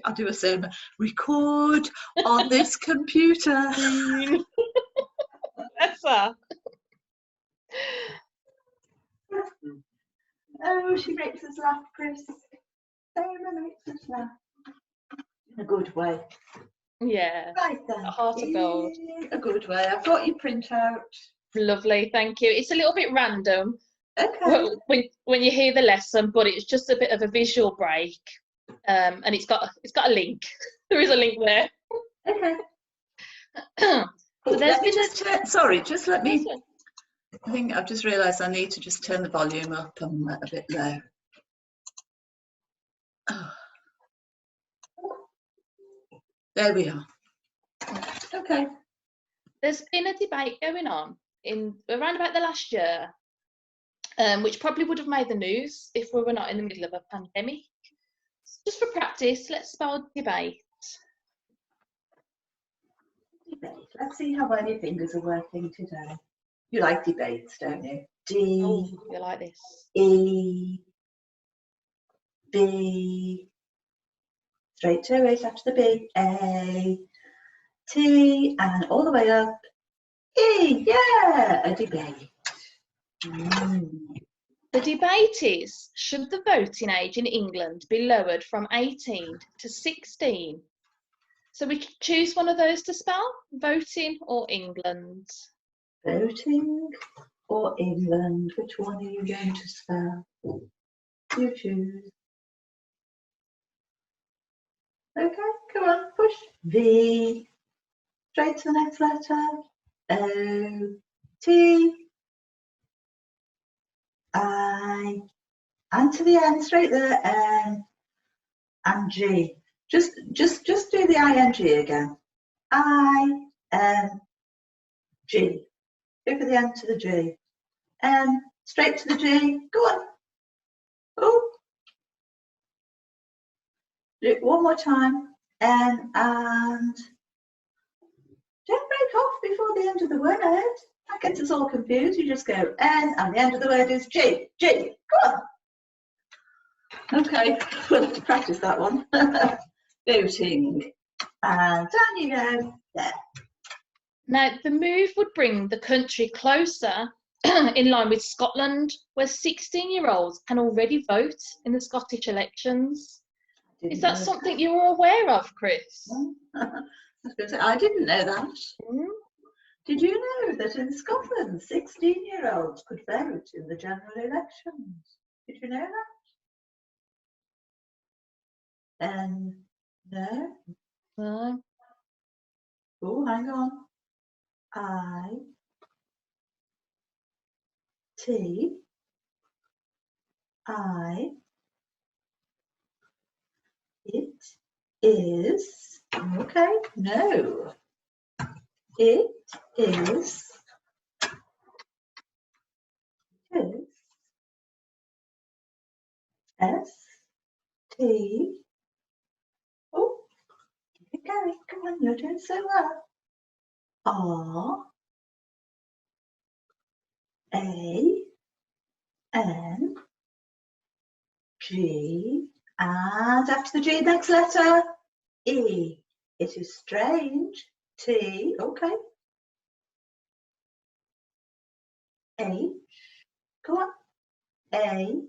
I'll do a same. Record on this computer. That's that. Oh, she makes us laugh, Chris. Sarah makes us laugh. In a good way. Yeah. Right then. A heart of gold. In a good way. I've got your printout. Lovely, thank you. It's a little bit random. Okay. When you hear the lesson, but it's just a bit of a visual break, and it's got a link. There is a link there. Okay. So let me just sorry, just let me. Awesome. I think I've just realised I need to just turn the volume up. I'm a bit low. Oh. There we are. Okay. There's been a debate going on in around about the last year, which probably would have made the news if we were not in the middle of a pandemic. Just for practice, let's spell debate. Debate. Let's see how well your fingers are working today. You like debates, don't you? D. Oh, you like this? E. B. Straight to it after the B. A. T. And all the way up. E. Yeah, a debate. The debate is, should the voting age in England be lowered from 18 to 16? So we can choose one of those to spell, voting or England. Voting or England? Which one are you going to spell? You choose. Okay, come on, push. V. Straight to the next letter. O. T. I. And to the end, straight there. N. And G. Just do the ing again. I. N. G. Go for the N to the G. N. Straight to the G. Go on. Oh. Do it one more time. N and don't break off before the end of the word. That gets us all confused. You just go N and the end of the word is G. G. Go on. Okay, we'll have to practice that one. Voting. And down you go. There. Now, the move would bring the country closer in line with Scotland, where 16-year-olds can already vote in the Scottish elections. Is that something you were aware of, Chris? I didn't know that. Mm. Did you know that in Scotland, 16-year-olds could vote in the general elections? Did you know that? No. No. Oh, hang on. I. T. I. It is. Okay. No. It is. S. T. Oh, keep it going. Come on, you're doing so well. R. A. N. G. And after the G, next letter. E. It is strange. T. Okay. H. Go on. A.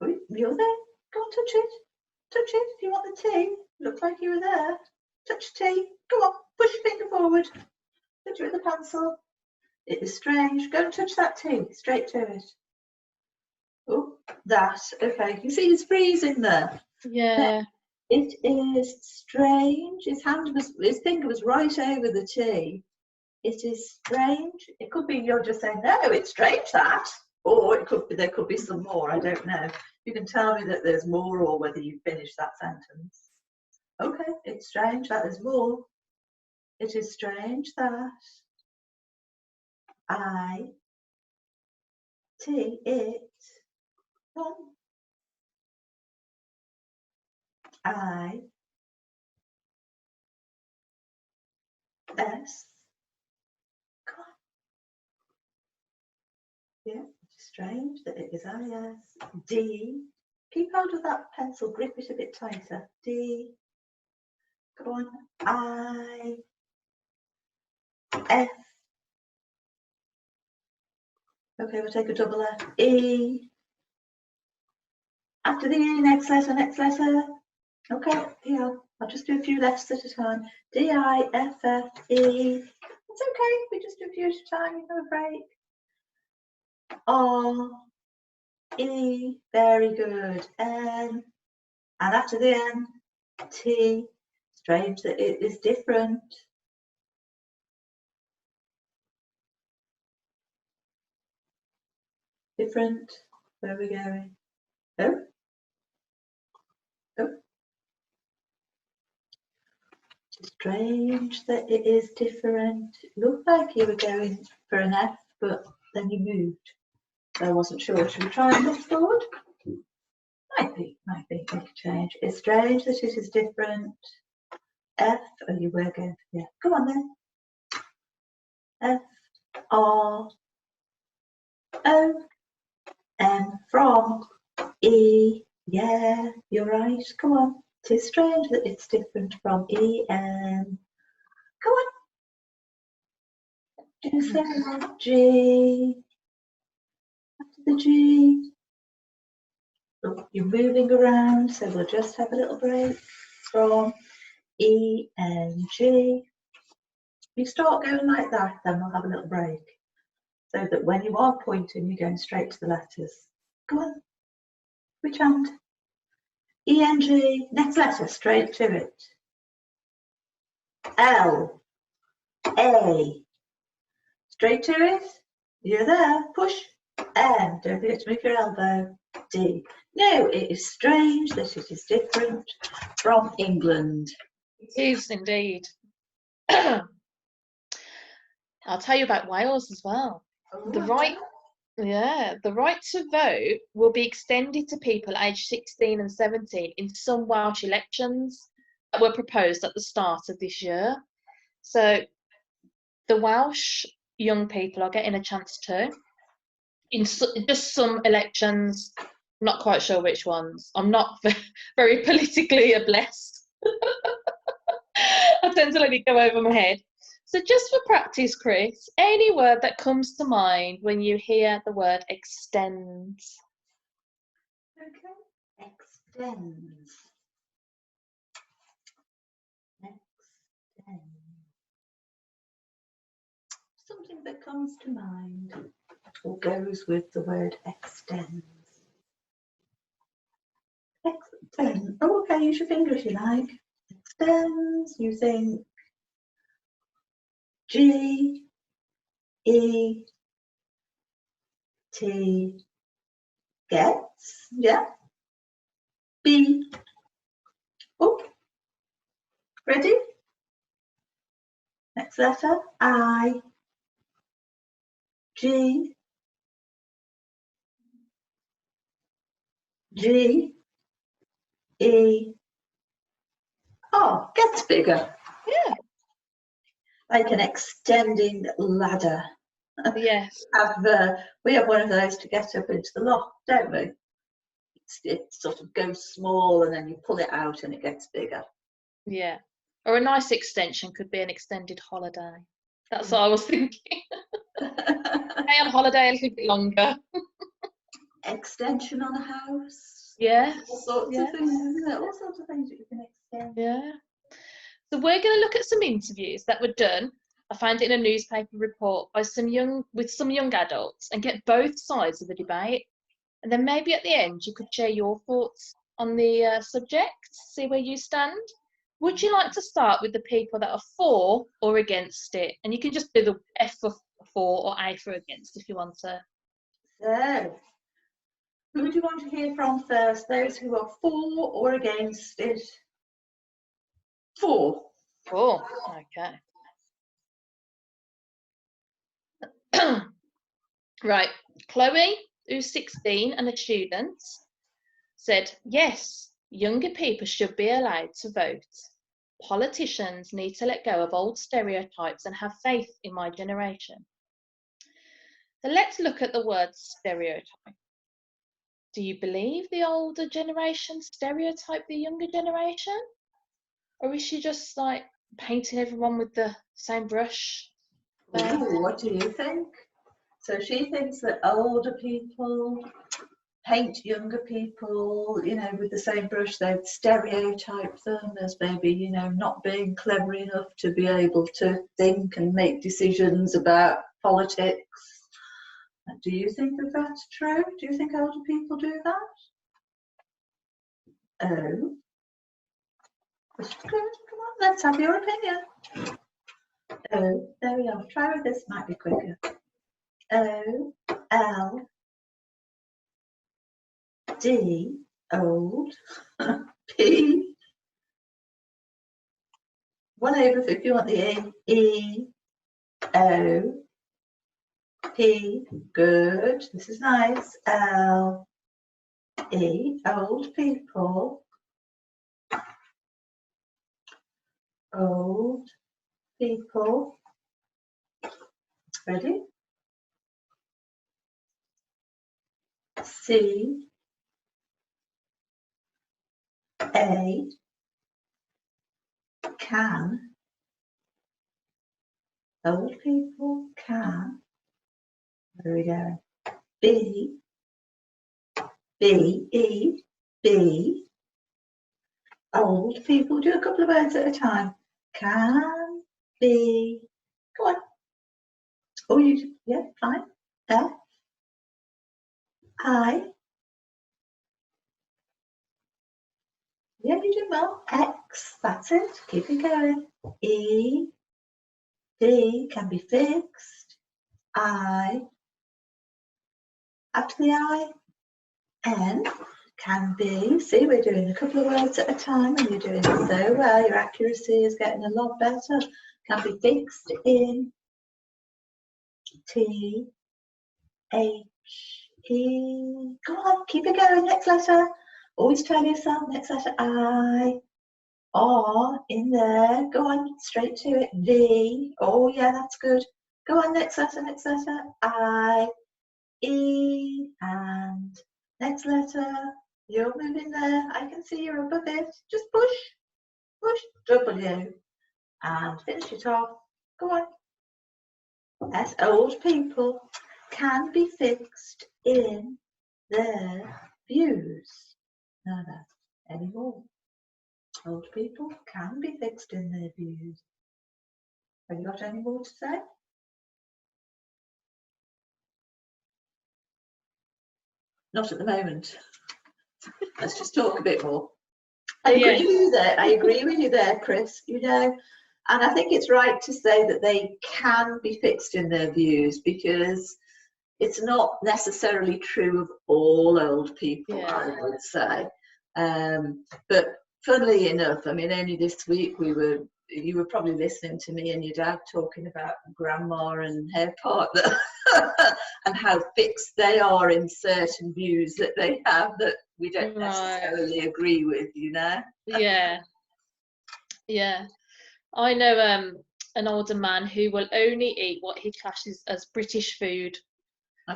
Oh, you're there. Go on, touch it. Touch it if you want the T. Looks like you were there. Touch T. Go on. Push your finger forward. Touch it with a pencil. It is strange. Go and touch that T. Straight to it. Oh, that. Okay. You see his freezing there. Yeah. It is strange. His finger was right over the T. It is strange. It could be you're just saying, no, it's strange that. Or it could be there could be some more. I don't know. You can tell me that there's more or whether you finished that sentence. Okay, it's strange that there's more. It is strange that I T it I S. Come on. Yeah, it's strange that it is I S D Keep hold of that pencil, grip it a bit tighter. D. Go on. I. F. Okay, we'll take a double F. E. After the E, next letter, next letter. Okay, yeah, I'll just do a few letters at a time. D, I, F, F, E. It's okay, we just do a few at a time, have a break. R, E, very good. N, and after the N, T. Strange that it is different. Different. Where are we going? Oh. Oh. Strange that it is different. It looked like you were going for an F, but then you moved. So I wasn't sure. Should we try and move forward? Might be, make a change. It's strange that it is different. F, oh, you were going for the F. Come on then. F, R, O, M, from, E. Yeah, you're right. Come on. It is strange that it's different from E, M. Come on. G. After the G. Look, you're moving around, so we'll just have a little break from E, N, G. You start going like that, then we'll have a little break. So that when you are pointing, you're going straight to the letters. Go on. Which hand? E, N, G. Next letter, straight to it. L, A. Straight to it. You're there. Push. M. Don't forget to move your elbow. D. No, it is strange that it is different from England. It is indeed. I'll tell you about Wales as well. Oh, The right to vote will be extended to people aged 16 and 17 in some Welsh elections that were proposed at the start of this year. So the Welsh young people are getting a chance too. In just some elections, I'm not quite sure which ones. I'm not very politically blessed. I tend to let it go over my head. So just for practice, Chris, any word that comes to mind when you hear the word extends? Okay, extends. Extend. Something that comes to mind or goes with the word extends. Extend. Oh, okay, use your finger if you like. Extends, you think G, E, T, gets, yeah. B. Oh, ready? Next letter, I, G, G, E. Oh, gets bigger. Yeah. Like an extending ladder. Yes. We have one of those to get up into the loft, don't we? It sort of goes small and then you pull it out and it gets bigger. Yeah. Or a nice extension could be an extended holiday. That's what I was thinking. Stay on holiday a little bit longer. Extension on a house. Yes. All sorts of things, isn't it? All sorts of things that you can extend. Yeah. So we're going to look at some interviews that were done. I found it in a newspaper report by some young adults and get both sides of the debate. And then maybe at the end you could share your thoughts on the subject, see where you stand. Would you like to start with the people that are for or against it? And you can just do the F for or A for against if you want to. So, who do you want to hear from first? Those who are for or against it? For. Oh, okay. Right, Chloe, who's 16 and a student, said, yes, younger people should be allowed to vote. Politicians need to let go of old stereotypes and have faith in my generation. So let's look at the word stereotype. do you believe the older generation stereotype the younger generation? Or is she just like painting everyone with the same brush? Ooh, what do you think? So she thinks that older people paint younger people, you know, with the same brush. They stereotype them as maybe, you know, not being clever enough to be able to think and make decisions about politics. Do you think that that's true? Do you think older people do that? Oh, that's good. Come on, let's have your opinion. Oh, there we are. Try with this, might be quicker. O, L, D, old, P, 1/5 if you want the E, O, P, good, this is nice, L, E, old people, old people, ready? C, A, can, old people, can, there we go, B, B, E, B, old people, do a couple of words at a time, can, be, go on, oh you, yeah, fine, F, I, yeah, you do well, X, that's it, keep it going, E, D can be fixed, I, after the I, N can be, see we're doing a couple of words at a time and you're doing it so well, your accuracy is getting a lot better, can be fixed in, T, H, E, go on, keep it going, next letter, always tell yourself, next letter, I, R, in there, go on, straight to it, V, oh yeah, that's good, go on, next letter, I, E, and next letter, you're moving there, I can see you're above it, just push, W, and finish it off, go on. As old people can be fixed in their views. Now that's any more. Old people can be fixed in their views. Have you got any more to say? Not at the moment. Let's just talk a bit more. I agree with you there. I agree with you there, Chris. You know, and I think it's right to say that they can be fixed in their views because it's not necessarily true of all old people, I would say. But funnily enough, I mean, only this week you were probably listening to me and your dad talking about grandma and her partner and how fixed they are in certain views that they have that we don't necessarily agree with, you know? Yeah. I know an older man who will only eat what he classes as British food.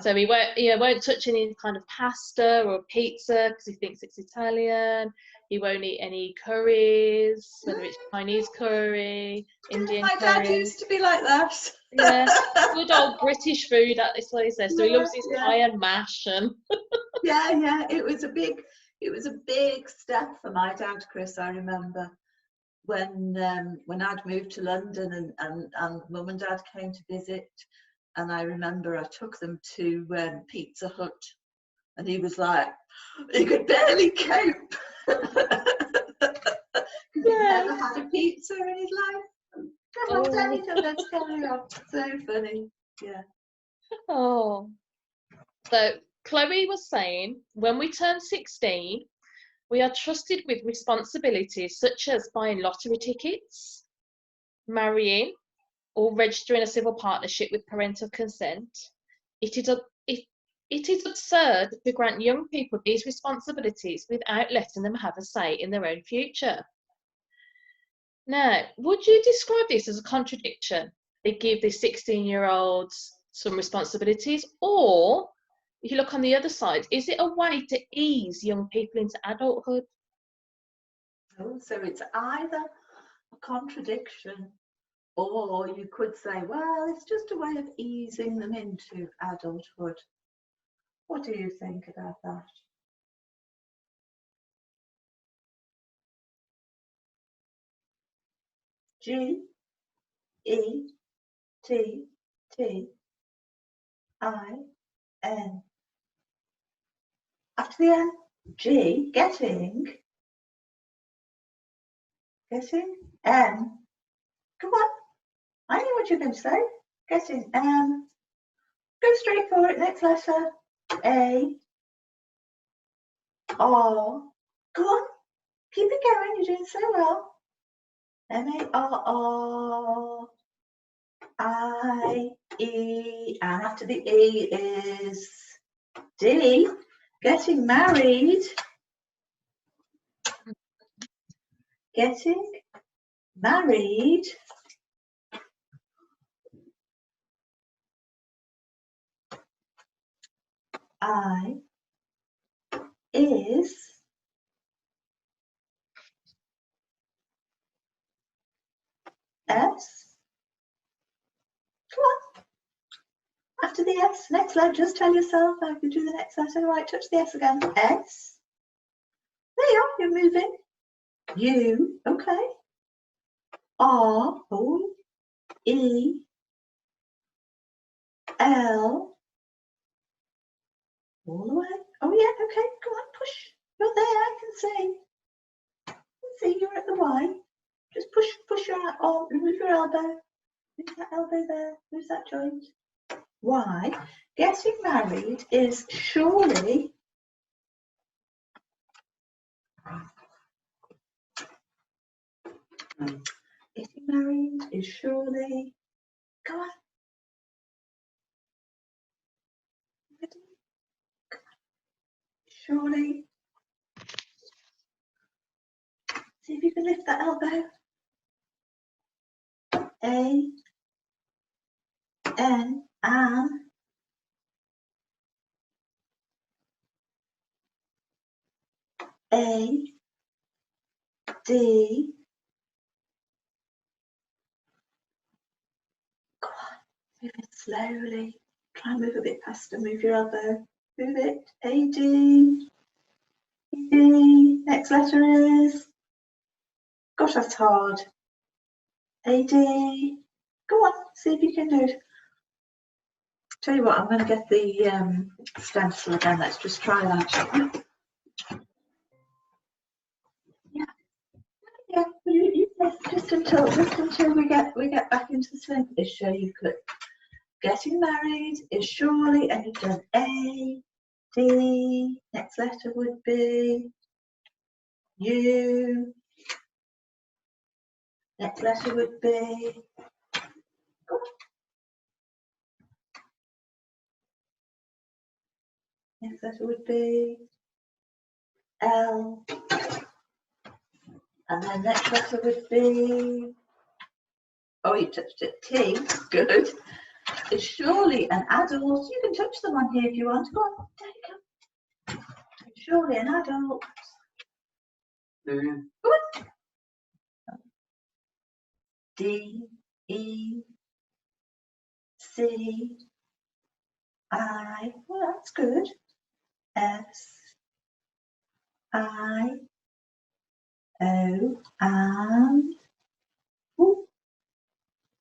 So he won't touch any kind of pasta or pizza because he thinks it's Italian. He won't eat any curries, whether it's Chinese curry, Indian curry. My dad used to be like that. Yeah, good old British food. That's what he says. So he loves his pie and mash and. yeah. It was a big step for my dad, Chris. I remember when I'd moved to London and Mum and Dad came to visit. And I remember I took them to Pizza Hut, and he was like, he could barely cope because he'd never had a pizza in his life. Come on, Danny, let's carry on. So funny, yeah. Oh, so Chloe was saying, when we turn 16, we are trusted with responsibilities such as buying lottery tickets, marrying, or registering a civil partnership with parental consent. It is absurd to grant young people these responsibilities without letting them have a say in their own future. Now, would you describe this as a contradiction? They give the 16-year-olds some responsibilities, or if you look on the other side, is it a way to ease young people into adulthood? Oh, so it's either a contradiction, or you could say, well, it's just a way of easing them into adulthood. What do you think about that? G-E-T-T-I-N. After the N, G, getting, M. Come on, I know what you're going to say. Getting M. Go straight for it. Next letter, A, R. Go on, keep it going. You're doing so well. M-A-R-R-I-E, and after the E is D. Getting married. Getting married. I is S. Come on. After the S, next letter, just tell yourself I can do the next letter. Right, touch the S again. S. There you are, you're moving. U, okay. R, oh, E, L, all the way. Oh yeah, okay, go on, push. You're there, I can see. See, you're at the Y. Just push your arm, move your elbow. Move that elbow there, move that joint. Y. Getting married is surely getting married is surely, go on. Surely. See if you can lift that elbow. A, N, Anne. A, D. Go on, move it slowly. Try and move a bit faster. Move your elbow. Move it. A, D. D. Next letter is. Gosh, that's hard. A, D. Go on, see if you can do it. Tell you what, I'm going to get the stencil again. Let's just try that. Yeah, just until we get back into the swing of this show. You could. Getting married is surely, and you've done A, D. Next letter would be U. Next letter would be. Oh. Next letter would be L. And then next letter would be. Oh, you touched it. T. Good. Is surely an adult. You can touch them on here if you want. Go on, there you go. Surely an adult. Good. D, E, C, I. Well, that's good. S, I, O, and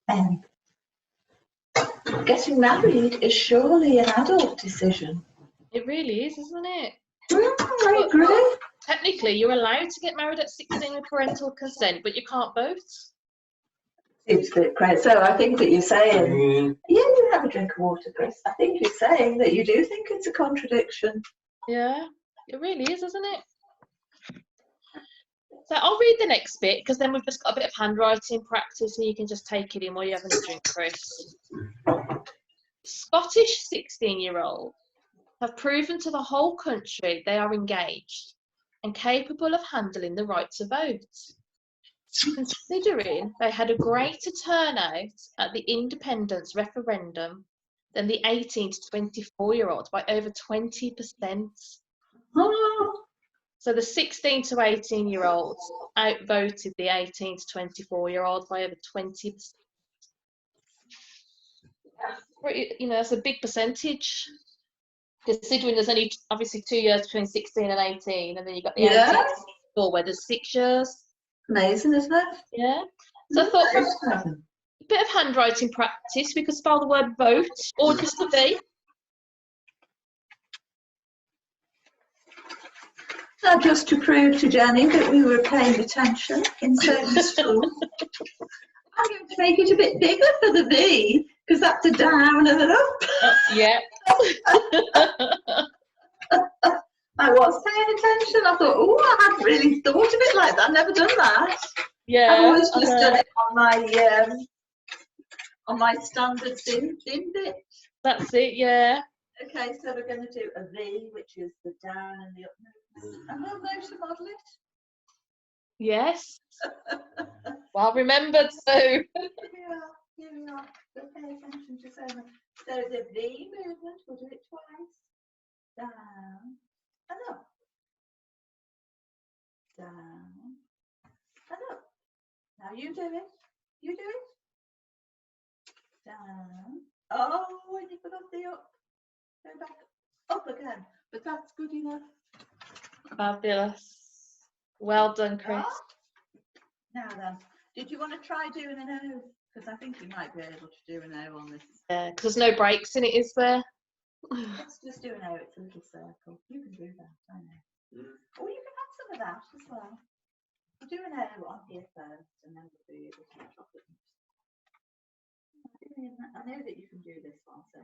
N. Getting married is surely an adult decision. It really is, isn't it? I agree. Technically, you're allowed to get married at 16 with parental consent, but you can't vote. Seems a bit crazy. So I think that you're saying, yeah, you have a drink of water, Chris. I think you're saying that you do think it's a contradiction. Yeah, it really is, isn't it? So I'll read the next bit because then we've just got a bit of handwriting practice and you can just take it in while you're having a drink, Chris. Scottish 16-year-olds have proven to the whole country they are engaged and capable of handling the right to vote. Considering they had a greater turnout at the independence referendum than the 18 to 24-year-olds by over 20%. Oh, So the 16 to 18-year-olds outvoted the 18 to 24-year-olds by over 20%. Pretty, that's a big percentage, considering there's only obviously 2 years between 16 and 18, and then you've got the 18 to yeah. 24 where there's 6 years. Amazing, isn't it? Yeah. So I thought, a bit of handwriting practice, we could spell the word vote or just a V. Now, just to prove to Jenny that we were paying attention in certain school, I'm going to make it a bit bigger for the V, because that's a down and an up. Yeah. I was paying attention. I thought, oh, I hadn't really thought of it like that. I've never done that. Yeah. I've always just done it on my standard thin bit. That's it, yeah. Okay, so we're going to do a V, which is the down and the up movement, and we'll know to model it. Yes. Well remembered, so. Here we are. We'll pay attention to so much. So the V movement, we'll do it twice. Down and up. Down and up. Now you do it. You do it. Down. Oh, and you forgot the up. Go back up again. But that's good enough. Fabulous. Well done, Chris. Now then, did you want to try doing an O? Because I think you might be able to do an O on this. Yeah, because there's no breaks in it, is there? Let's just do an O. It's a little circle. You can do that, I know. Or you can have some of that as well. We'll do an O on here first, and then we'll do the chocolate. I know that you can do this one, so.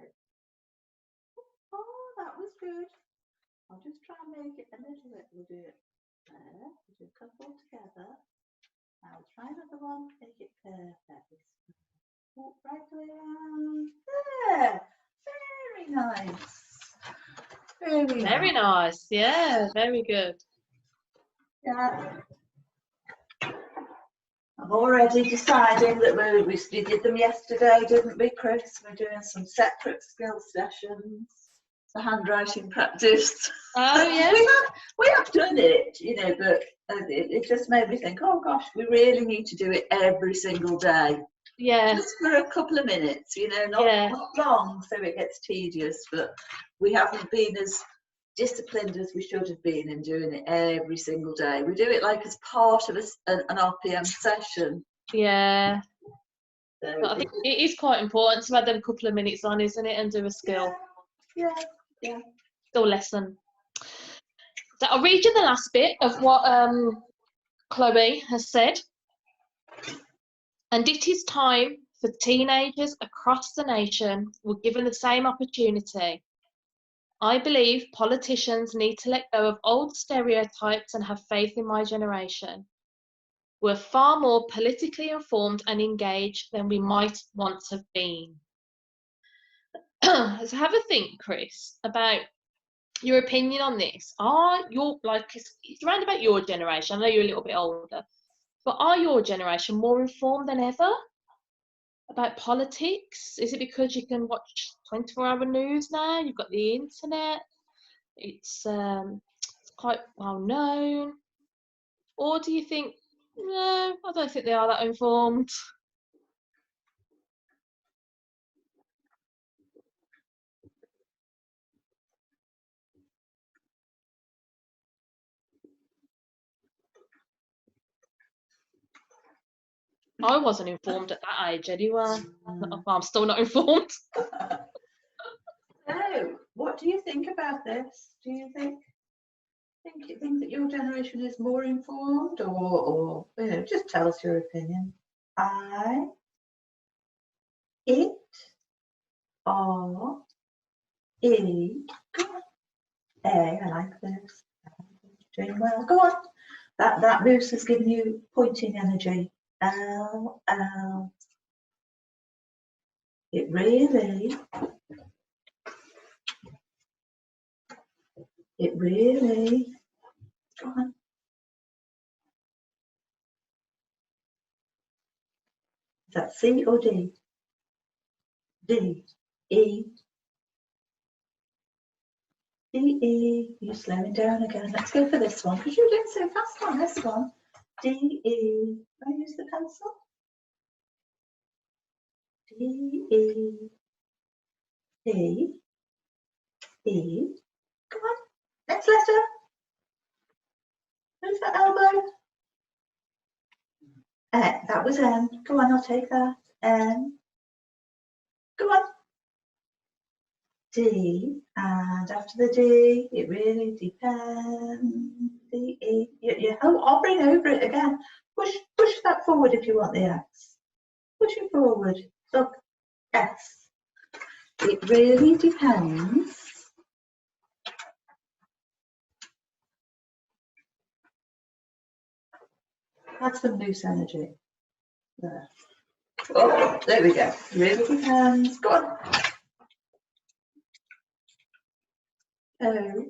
Oh, that was good. I'll just try and make it a little bit. We'll do it there. We'll do a couple together. Now we'll try another one. Make it perfect. Walk right the way around. There. Very nice. Very nice. Yeah, very good. Yeah. I'm already deciding that we did them yesterday, didn't we, Chris? We're doing some separate skill sessions. The handwriting practice. Oh, yeah. we have done it, but it just made me think, oh gosh, we really need to do it every single day. Yeah. Just for a couple of minutes, not long, so it gets tedious, but we haven't been as disciplined as we should have been in doing it every single day. We do it like as part of an RPM session. Yeah. So I think it is quite important to add them a couple of minutes on, isn't it, and do a skill. Yeah. Skill lesson. So I'll read you the last bit of what Chloe has said. And it is time for teenagers across the nation were given the same opportunity. I believe politicians need to let go of old stereotypes and have faith in my generation. We're far more politically informed and engaged than we might once have been. So have a think, Chris, about your opinion on this. It's around about your generation. I know you're a little bit older, but are your generation more informed than ever about politics? Is it because you can watch 24-hour news now? You've got the internet. It's quite well known. Or do you think, no, I don't think they are that informed? I wasn't informed at that age anyway. I'm still not informed. So, what do you think about this? Do you think that your generation is more informed, or just tell us your opinion? It, R, E, A. I like this. Doing well. Go on. That moose has given you pointing energy. L, L. It really. Go on. Is that C or D? D. E. D, E. You're slowing down again. Let's go for this one, because you're doing so fast on this one. D, E. Can I use the pencil? D, E. E. E. Come on. Next letter. Where's that elbow? That was N. Go on, I'll take that. N. Go on. D. And after the D, it really depends. D, E. You're hovering over it again. Push that forward if you want the X. Push it forward. Look. S. It really depends. That's some loose energy. There. Oh, there we go. Really depends. Go on. O.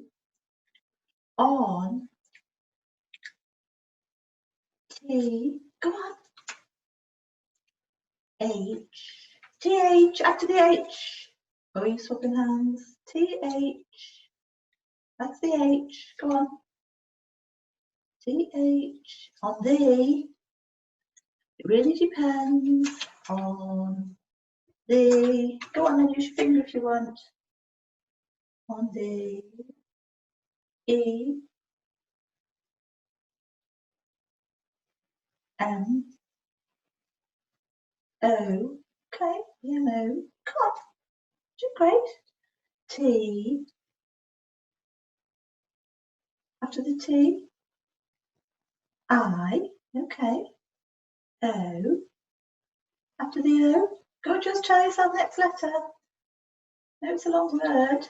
On. T. Go on. H. TH after the H. Oh, are you swapping hands? TH. That's the H. Go on. TH. On the. It really depends on the. Go on and use your finger if you want. On the. E. M. O. Okay. M. O. Come on. Do great. T. After the T. I. Okay. O. After the O. Go, just try yourself next letter. No, it's a long word.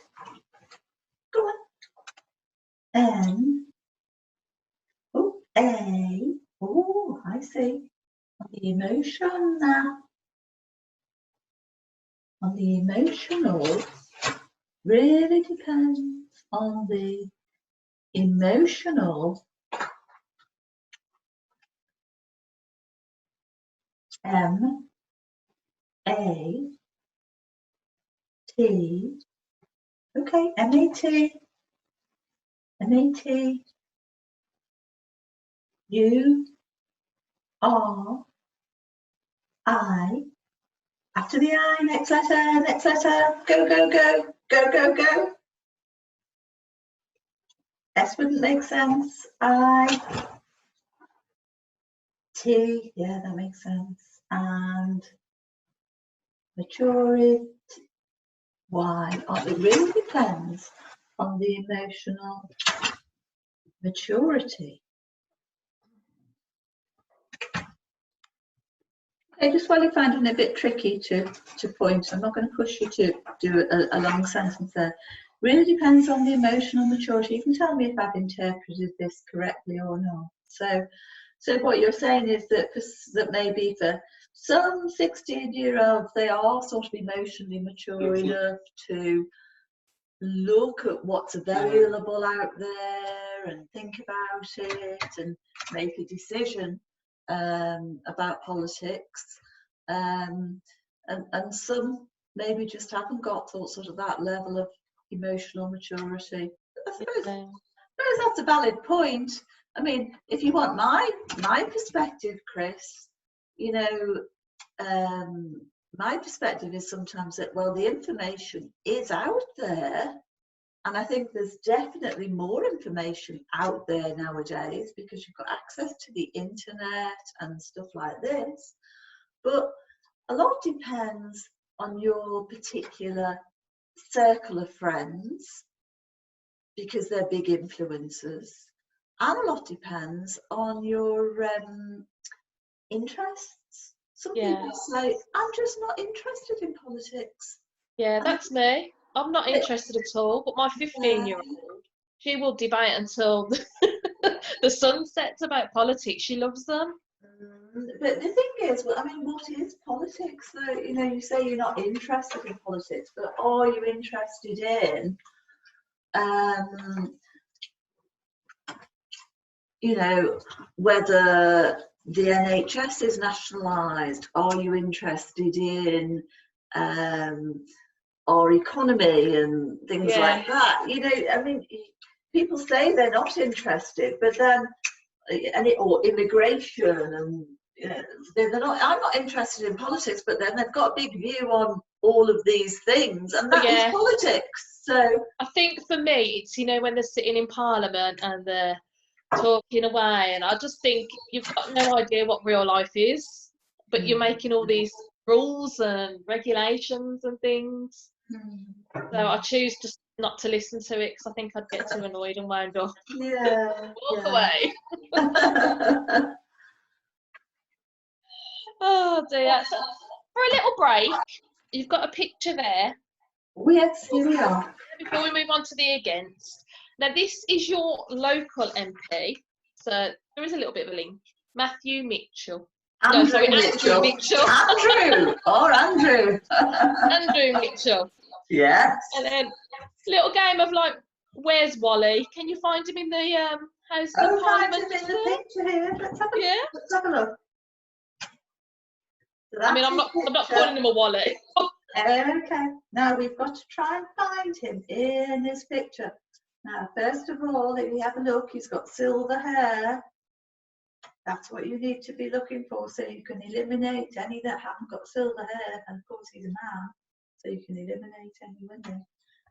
Go on. N. Oh, A. Oh, I see. On the emotion now. On the emotional. Really depends on the emotional. M. A. T. Okay, M-A-T. M-A-T. U. R. I. After the I, next letter, next letter. Go, go, go. Go, go, go. S wouldn't make sense. I. T. Yeah, that makes sense. And maturity. Y. Oh, it really depends on the emotional maturity. Okay, just while you're finding it a bit tricky to point, I'm not going to push you to do a long sentence there. Really depends on the emotional maturity. You can tell me if I've interpreted this correctly or not. So what you're saying is that maybe for some 16-year-olds, they are sort of emotionally mature enough to look at what's available out there and think about it and make a decision about politics, and some maybe just haven't got sort of that level of emotional maturity. I suppose that's a valid point. I mean, if you want my perspective, Chris, you know, my perspective is sometimes that, well, the information is out there, and I think there's definitely more information out there nowadays because you've got access to the internet and stuff like this. But a lot depends on your particular circle of friends because they're big influencers. And a lot depends on your interests. Some people say, I'm just not interested in politics. Yeah, that's me. I'm not interested at all, but my 15-year-old, she will debate until the sun sets about politics. She loves them. But the thing is, well, I mean, what is politics? So, you know, you say you're not interested in politics, but are you interested in, you know, whether the NHS is nationalised? Are you interested in our economy and things Yeah. like that. You know, I mean, people say they're not interested, but then, or immigration, and you know, they're not. I'm not interested in politics, but then they've got a big view on all of these things, and that is politics. So I think for me, it's, you know, when they're sitting in Parliament and they're talking away, and I just think you've got no idea what real life is, but you're making all these rules and regulations and things. So I choose just not to listen to it because I think I'd get too annoyed and wound up. yeah, Walk away. Oh dear. So for a little break, you've got a picture there. Yes, here we are. Before we move on to the against. Now this is your local MP. So there is a little bit of a link. Matthew Mitchell. Andrew Andrew Mitchell. Mitchell. Andrew. Or Andrew. Andrew Mitchell. Yes. And then little game of like, where's Wally? Can you find him in the House of Parliament? Find him in the picture here. Let's have a look. So I mean, I'm not calling him a Wally. Okay. Now we've got to try and find him in this picture. Now, first of all, if you have a look, he's got silver hair. That's what you need to be looking for, so you can eliminate any that haven't got silver hair. And of course, he's a man, so you can eliminate any women.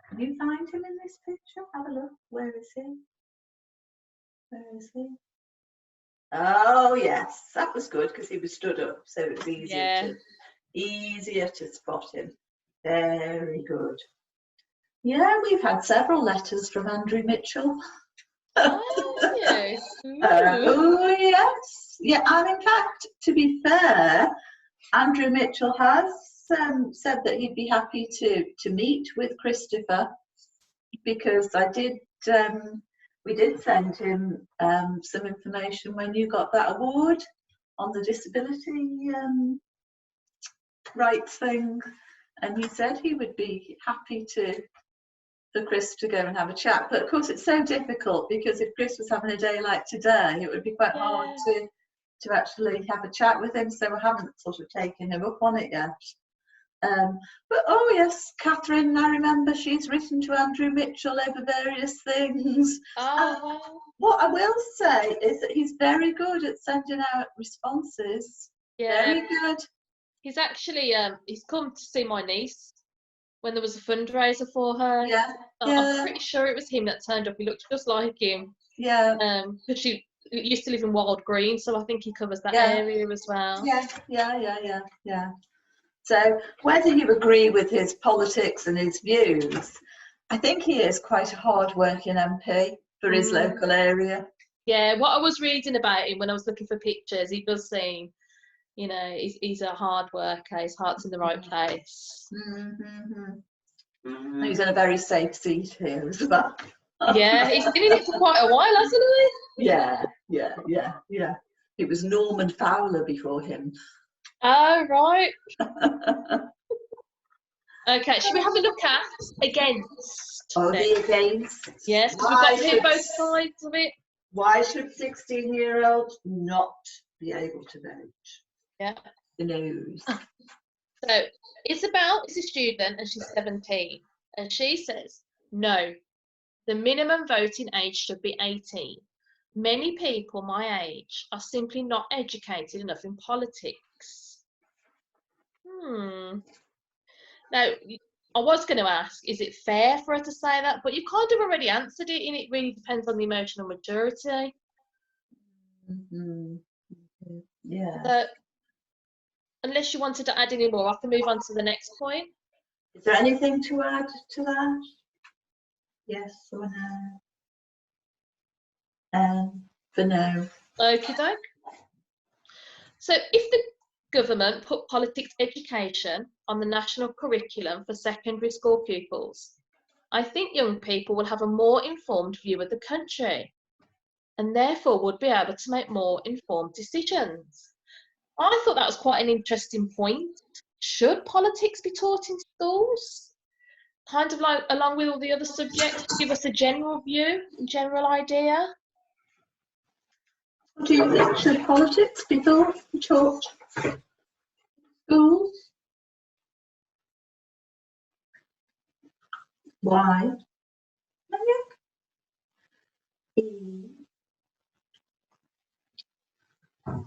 Can you find him in this picture? Have a look. Where is he? Where is he? Oh yes, that was good because he was stood up, so it was easier to spot him. Very good. Yeah, we've had several letters from Andrew Mitchell. Oh yes. Oh yes. Yeah, and in fact, to be fair, Andrew Mitchell has said that he'd be happy to meet with Christopher, because we did send him some information when you got that award on the disability rights thing, and he said he would be happy for Chris to go and have a chat. But of course it's so difficult, because if Chris was having a day like today, it would be quite hard to actually have a chat with him, so I haven't sort of taken him up on it yet. But oh yes, Catherine, I remember she's written to Andrew Mitchell over various things. Oh, what I will say is that he's very good at sending out responses. yeah. Very good. He's actually he's come to see my niece when there was a fundraiser for her. Yeah. I'm pretty sure it was him that turned up. He looked just like him. Yeah. Because she used to live in Wild Green, so I think he covers that area as well. Yeah. So whether you agree with his politics and his views, I think he is quite a hard-working MP for his local area. Yeah, what I was reading about him when I was looking for pictures, he does seem, you know, he's a hard worker, his heart's in the right place. He's in a very safe seat here as well. Yeah, he's been in it for quite a while, hasn't he? Yeah. It was Norman Fowler before him. Oh, right. Okay, should we have a look at against? Oh, the against. Yes, because we've got to hear both sides of it. Why should 16-year-olds not be able to vote? Yeah. The news. So Isabel is a student and she's 17, and she says, no, the minimum voting age should be 18. Many people my age are simply not educated enough in politics. Now, I was going to ask, is it fair for her to say that? But you kind of already answered it, and it really depends on the emotional maturity. Yeah. Unless you wanted to add any more, I can move on to the next point. Is there anything to add to that? Yes or no? For no. Okie doke. So if the government put politics education on the national curriculum for secondary school pupils, I think young people will have a more informed view of the country and therefore would be able to make more informed decisions. I thought that was quite an interesting point. Should politics be taught in schools? Kind of like along with all the other subjects, to give us a general view, a general idea. Do you think should politics be taught in schools? Y. Oh, yeah. E.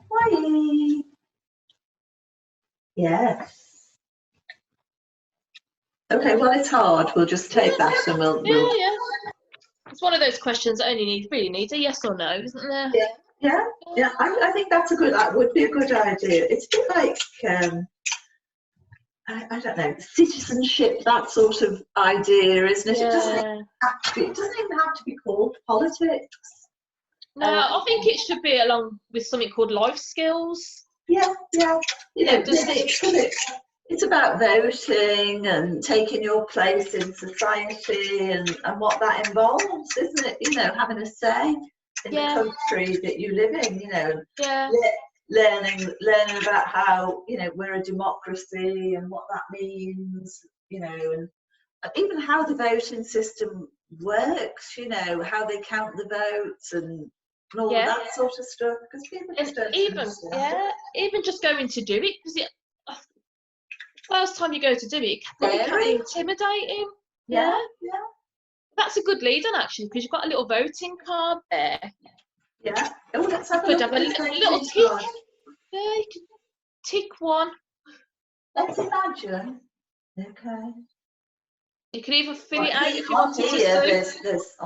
Y. Yes. Okay, well, it's hard. We'll just take that and we'll. Yeah. It's one of those questions that only really needs a yes or no, isn't there? Yeah. I think that would be a good idea. It's a bit like I don't know, citizenship, that sort of idea, isn't it? Yeah. It doesn't even have to be called politics. No, I think it should be along with something called life skills. Yeah. You know, it's about voting and taking your place in society and what that involves, isn't it? You know, having a say in the country that you live in, you know. Yeah. Learning about how, you know, we're a democracy and what that means, you know, and even how the voting system works, you know, how they count the votes and all that sort of stuff, because people just don't understand. Even just going to do it, because first time you go to do it can be intimidating. Yeah. That's a good lead on, actually, because you've got a little voting card there. Yeah. Oh, let's have a look at a little tick. Card. Yeah, you can tick one. Let's imagine. Okay. You can either fill it out if you want to. There's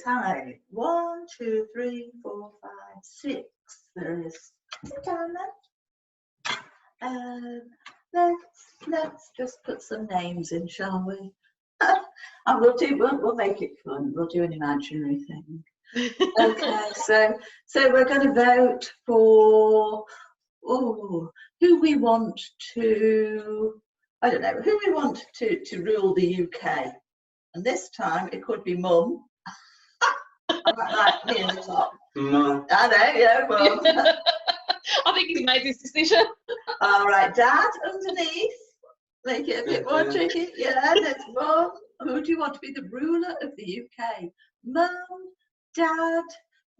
how many? 1, 2, 3, 4, 5, 6. There is. Down there. Let's just put some names in, shall we? And we'll make it fun. We'll do an imaginary thing. Okay, so we're going to vote for who we want to. I don't know who we want to rule the UK, and this time it could be Mum. Right near the top. Mum. I know, yeah, Mum. I think he's made this decision. All right, Dad, underneath. Make it a bit more tricky. Yeah, there's Mum. Who do you want to be the ruler of the UK? Mum, Dad.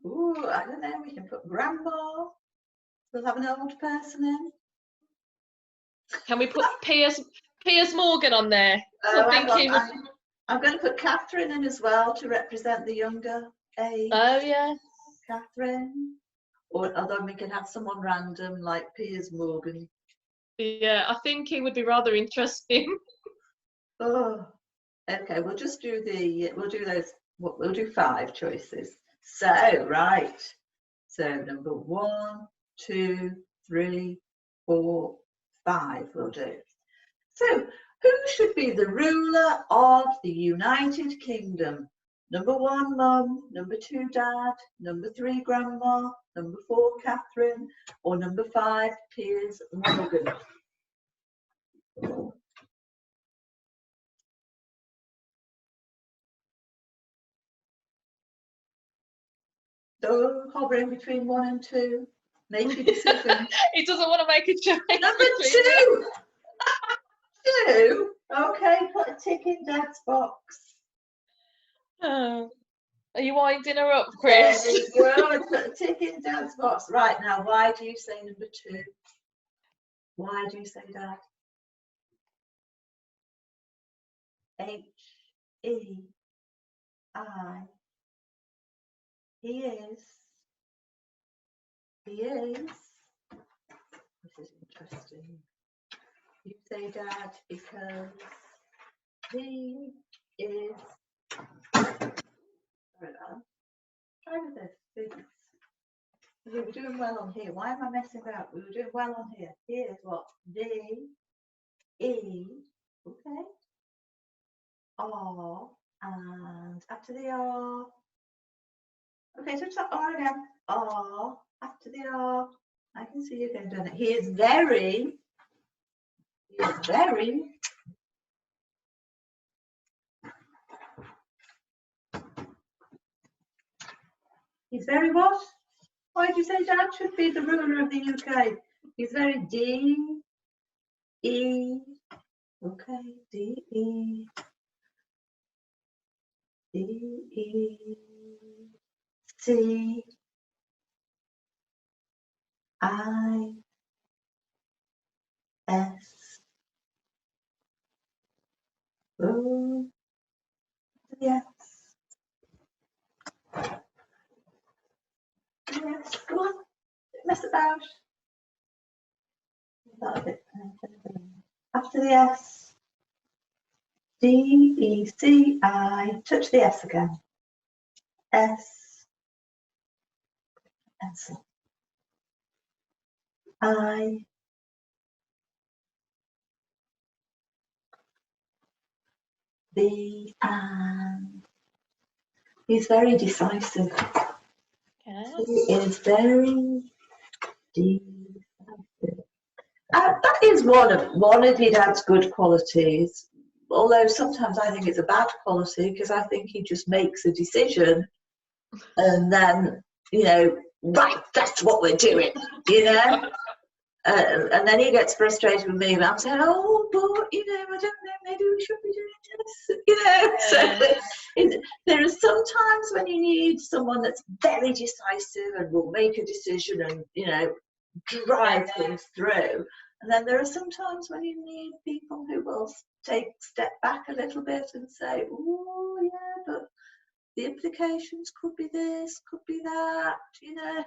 Ooh, I don't know. We can put Grandma. We'll have an old person in. Can we put Piers Morgan on there? I'm going to put Catherine in as well to represent the younger age. Oh yeah, Catherine. Or although we can have someone random like Piers Morgan. Yeah, I think he would be rather interesting. Oh, okay. We'll just do we'll do 5 choices. So right. So number 1, 2, 3, 4, 5 we'll do. So who should be the ruler of the United Kingdom? Number 1, Mum. Number 2, Dad. Number 3, Grandma. Number 4, Catherine. Or number 5, Piers Morgan. So hovering between 1 and 2. Make your decision. He doesn't want to make a choice. Number 2. 2. Okay, put a tick in Dad's box. Are you winding her up, Chris? There you go. Put a tick in Dad's box. Right, now, why do you say number 2? Why do you say Dad? HEI. He is. This is interesting. You say Dad because he is. Try with this. We were doing well on here. Why am I messing about? We were doing well on here. Here's what? D, E, okay. R, and after the R. Okay, so it's R again. R, after the R. I can see you again doing it. He is very. He's very what? Why do you say Dad should be the ruler of the UK? He's very D, E, okay, D, E, D, E, C, I, S, O, the yes. Yes, go on, don't mess about. That a bit, after the S, D, E, C, I, touch the S again. S, pencil. I, B, and he's very decisive. Yes. He is very decisive. That is one of your dad's good qualities. Although sometimes I think it's a bad quality because I think he just makes a decision and then, you know, right, that's what we're doing, you know. And then he gets frustrated with me and I'm saying, oh, but, you know, I don't know, maybe we should be doing this, you know. So there are some times when you need someone that's very decisive and will make a decision and, you know, drive things through. And then there are some times when you need people who will step back a little bit and say, oh, yeah, but the implications could be this, could be that, you know.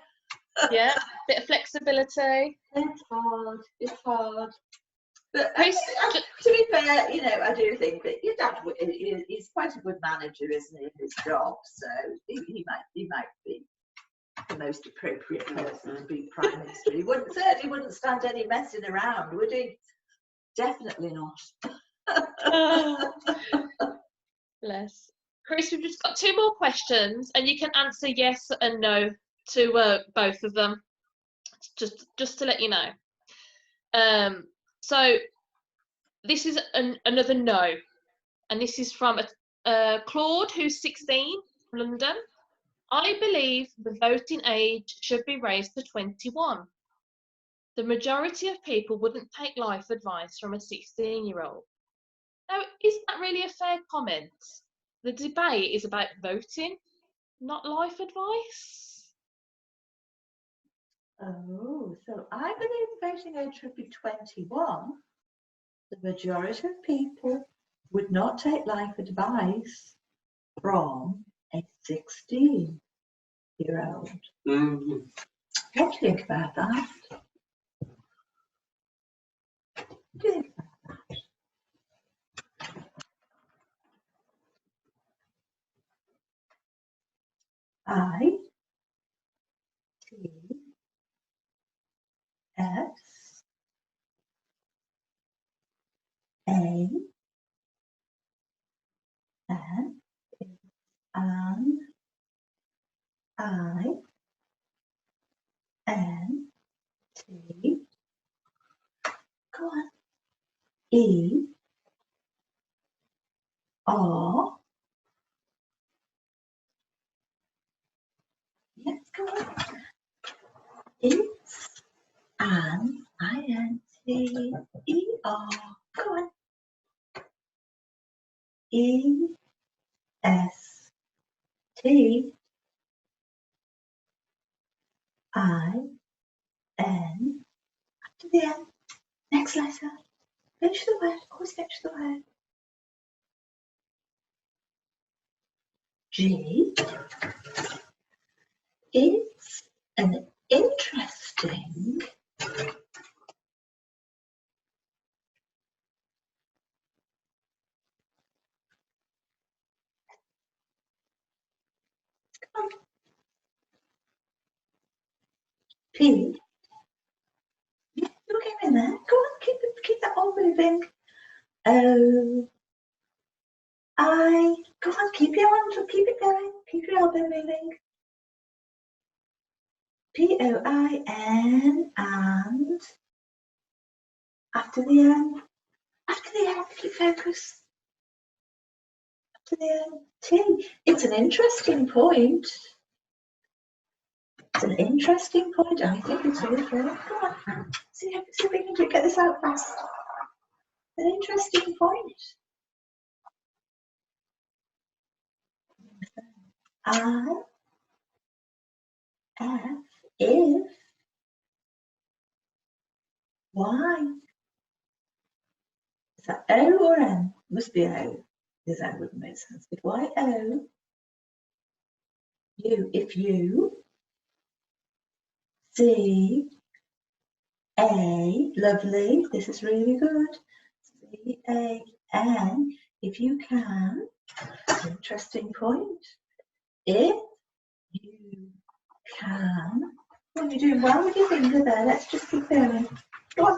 Yeah, bit of flexibility. It's hard, it's hard. But Chris, to be fair, you know, I do think that your dad is quite a good manager, isn't he, in his job? So he might be the most appropriate person to be Prime Minister. He certainly wouldn't stand any messing around, would he? Definitely not. Bless. Chris, we've just got 2 more questions and you can answer yes and no to both of them. Just to let you know. So this is another no, and this is from Claude, who's 16, London. I believe the voting age should be raised to 21. The majority of people wouldn't take life advice from a 16-year-old. Now, is that really a fair comment? The debate is about voting, not life advice. Oh, so I believe the voting age should be 21. The majority of people would not take life advice from a 16-year-old. Mm-hmm. What do you think about that? What do you think about that? I, T, S, A, N, and I, N, T, go on, E, R, yes, go on, it's an, I-N-T, E-R, go on, E, S, T, I, N, to the end, next letter, finish the word, always finish the word. G, it's an interesting P. Yeah, you came in there. Go on, keep that all moving. O, I. Go on, keep it going. Keep your elbow moving. P-O-I-N, and after the N. After the N, keep focus. After the N, T. It's an interesting point. It's an interesting point. I think it's really good. Come on. See if we can get this out fast. An interesting point. I, F, if, Y. Is that O or N? Must be O. Because that wouldn't make sense. With Y-O, you, if you see a, lovely, this is really good. C-A-N, if you can, interesting point. If you can, well, you're doing well with your finger there, let's just keep going. Go on.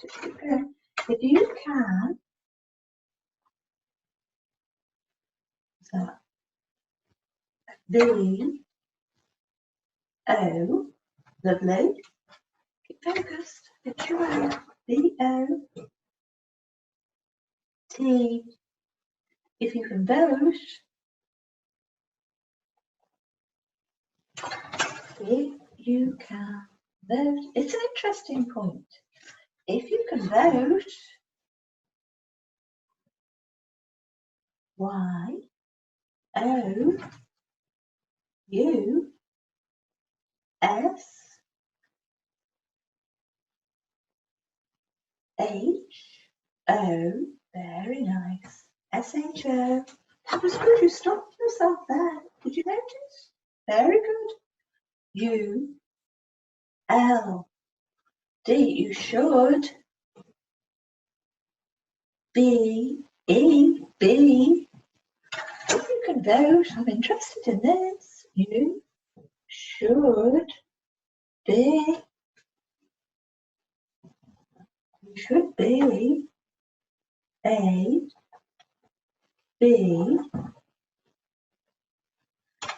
Just keep going. If you can, so V-O, lovely. Keep focused. Get your way. V-O-T. If you can vote, if you can vote, it's an interesting point. If you can vote, Y, O, U, S, H, O, very nice. S-H-O. That was good. You stopped yourself there. Did you notice? Very good. U, L, D. You should. B, E, B. If you can vote, I'm interested in this. You should be. You should be A, B.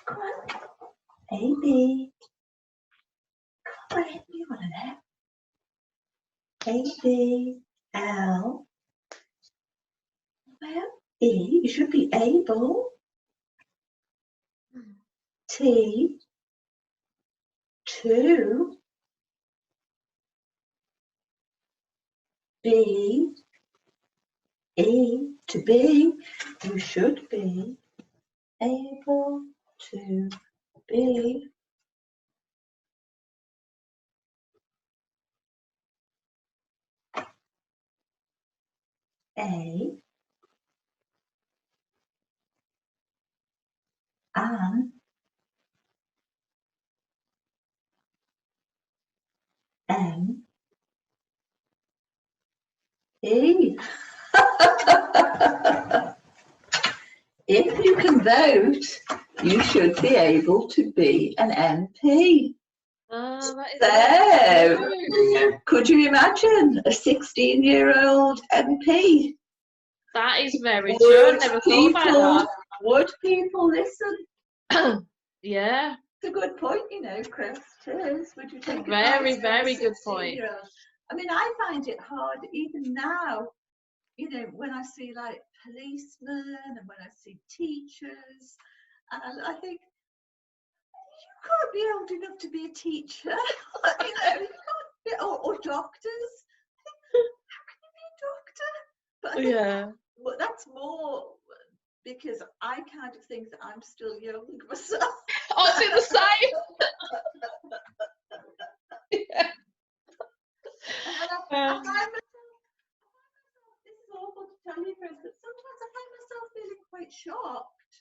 Come on. A, B. Come on, hit me on it. A, B, L. Well, E. You should be able. T, to. B, E, to be. You should be able to be. A, an, M, E. If you can vote, you should be able to be an MP. That is So, could you imagine a 16-year-old MP? That is very true. I never thought about that. Would people listen? Yeah. It's a good point, you know, Chris. Cheers. Would you take very, very good point. I mean, I find it hard even now, you know, when I see like policemen and when I see teachers, and I think, you can't be old enough to be a teacher, you know, you can't be, or doctors. How can you be a doctor? But I think well, that's more because I kind of think that I'm still young myself. I was in the same. Yeah. And I find myself, this is awful to tell you, Chris, but sometimes I find myself feeling quite shocked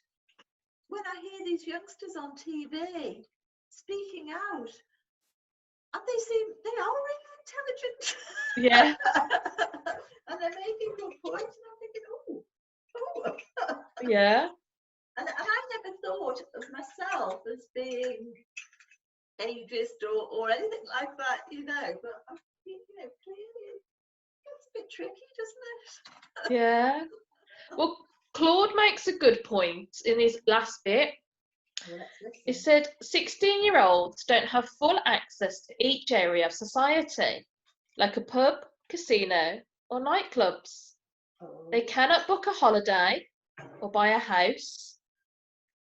when I hear these youngsters on TV speaking out, and they are really intelligent. Yeah. And they're making good points, and I'm thinking, oh. Yeah. And I never thought of myself as being ageist or anything like that, you know, but you know, clearly it's a bit tricky, doesn't it? Yeah. Well, Claude makes a good point in his last bit. He said 16-year-olds don't have full access to each area of society, like a pub, casino, or nightclubs. They cannot book a holiday or buy a house.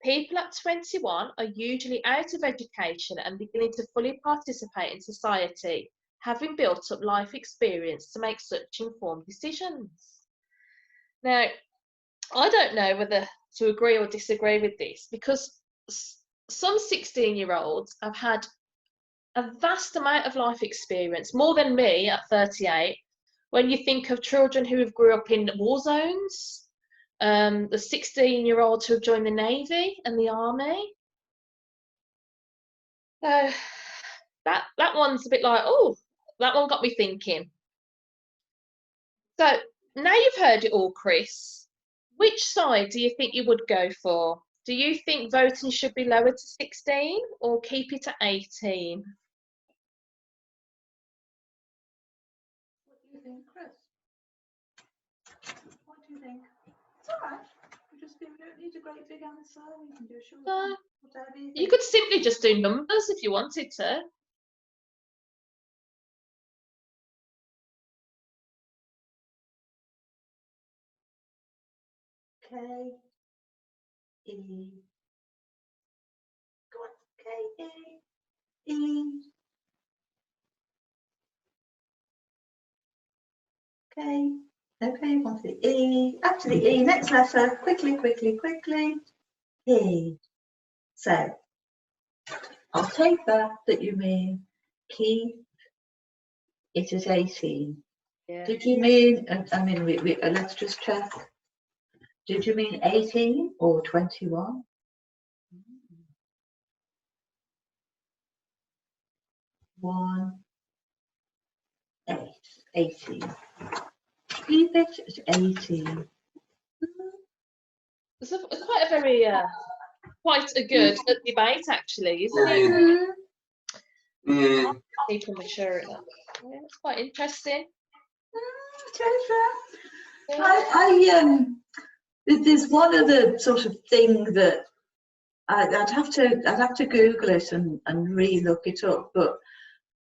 People at 21 are usually out of education and beginning to fully participate in society, having built up life experience to make such informed decisions. Now, I don't know whether to agree or disagree with this, because some 16-year-olds have had a vast amount of life experience, more than me at 38, when you think of children who have grew up in war zones, the 16-year-olds who have joined the Navy and the Army. So that one's a bit like, oh, that one got me thinking. So now you've heard it all, Chris, which side do you think you would go for? Do you think voting should be lowered to 16 or keep it at 18? What do you think, Chris? What do you think? It's all right. We don't need a great big answer. We can do a short one. Whatever you think. You could simply just do numbers if you wanted to. K, E. Go on, K, E, E. K. Okay, on to the E. Up to the E. Next letter. Quickly, quickly, quickly. E. So, I'll take that you mean keep it at 18. Yeah. Did you mean, I mean, let's just check. Did you mean 18 or 21? 1, 8, 18. Keep it at 18. It's quite a very, quite a good debate actually, isn't it? People mature enough. Yeah, it's quite interesting. Yeah. There's one other sort of thing that I'd have to Google it and re-look it up. But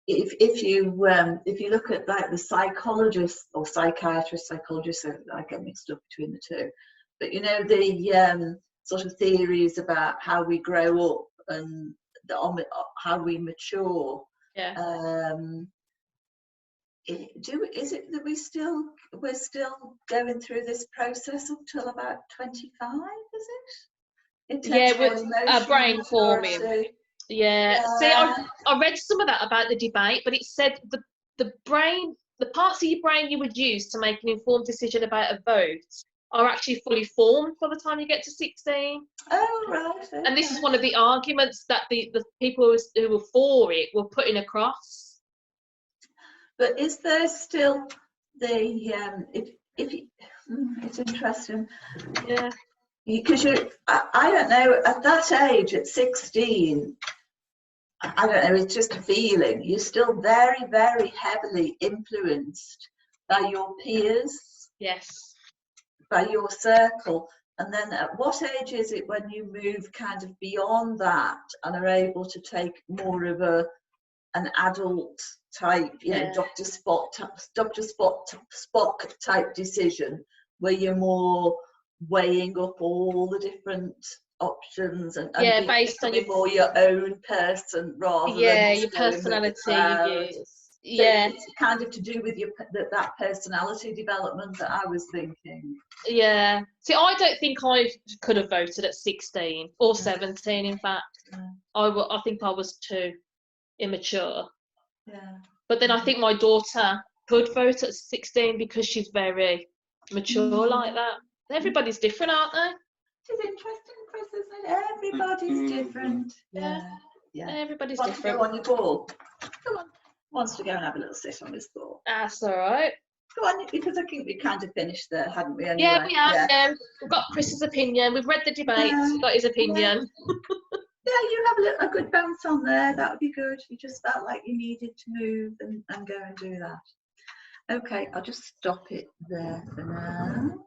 if you look at like the psychologists or psychiatrists, I get mixed up between the two. But you know the sort of theories about how we grow up and how we mature. Yeah. Is it that we're still going through this process up till about 25? Is it? Yeah, with our brain forming. Yeah. See, I read some of that about the debate, but it said the brain, the parts of your brain you would use to make an informed decision about a vote are actually fully formed by the time you get to 16. Oh, right. Okay. And this is one of the arguments that the people who were for it were putting across. But is there still the it's interesting. Yeah. Because I don't know, at that age, at 16, I don't know, it's just a feeling. You're still very, very heavily influenced by your peers. Yes. By your circle. And then at what age is it when you move kind of beyond that and are able to take more of an adult type, you know, Dr. Spock type decision, where you're more weighing up all the different options and based on more your own person rather than your personality you use. So it's kind of to do with that personality development that I was thinking. Yeah. See, I don't think I could have voted at 16 or 17. In fact, I think I was too immature. Yeah. But then I think my daughter could vote at 16 because she's very mature like that. Everybody's different, aren't they? It's interesting, Chris, isn't it? Everybody's different. Yeah. Everybody's Want different. to go on your ball? Come on. Wants to go and have a little sit on his ball. That's all right. Go on, because I think we kind of finished there, hadn't we? Anyway. Yeah, we have. Yeah. We've got Chris's opinion. We've read the debate. Got his opinion. Yeah, you have a good bounce on there. That would be good. You just felt like you needed to move and go and do that. Okay, I'll just stop it there for now.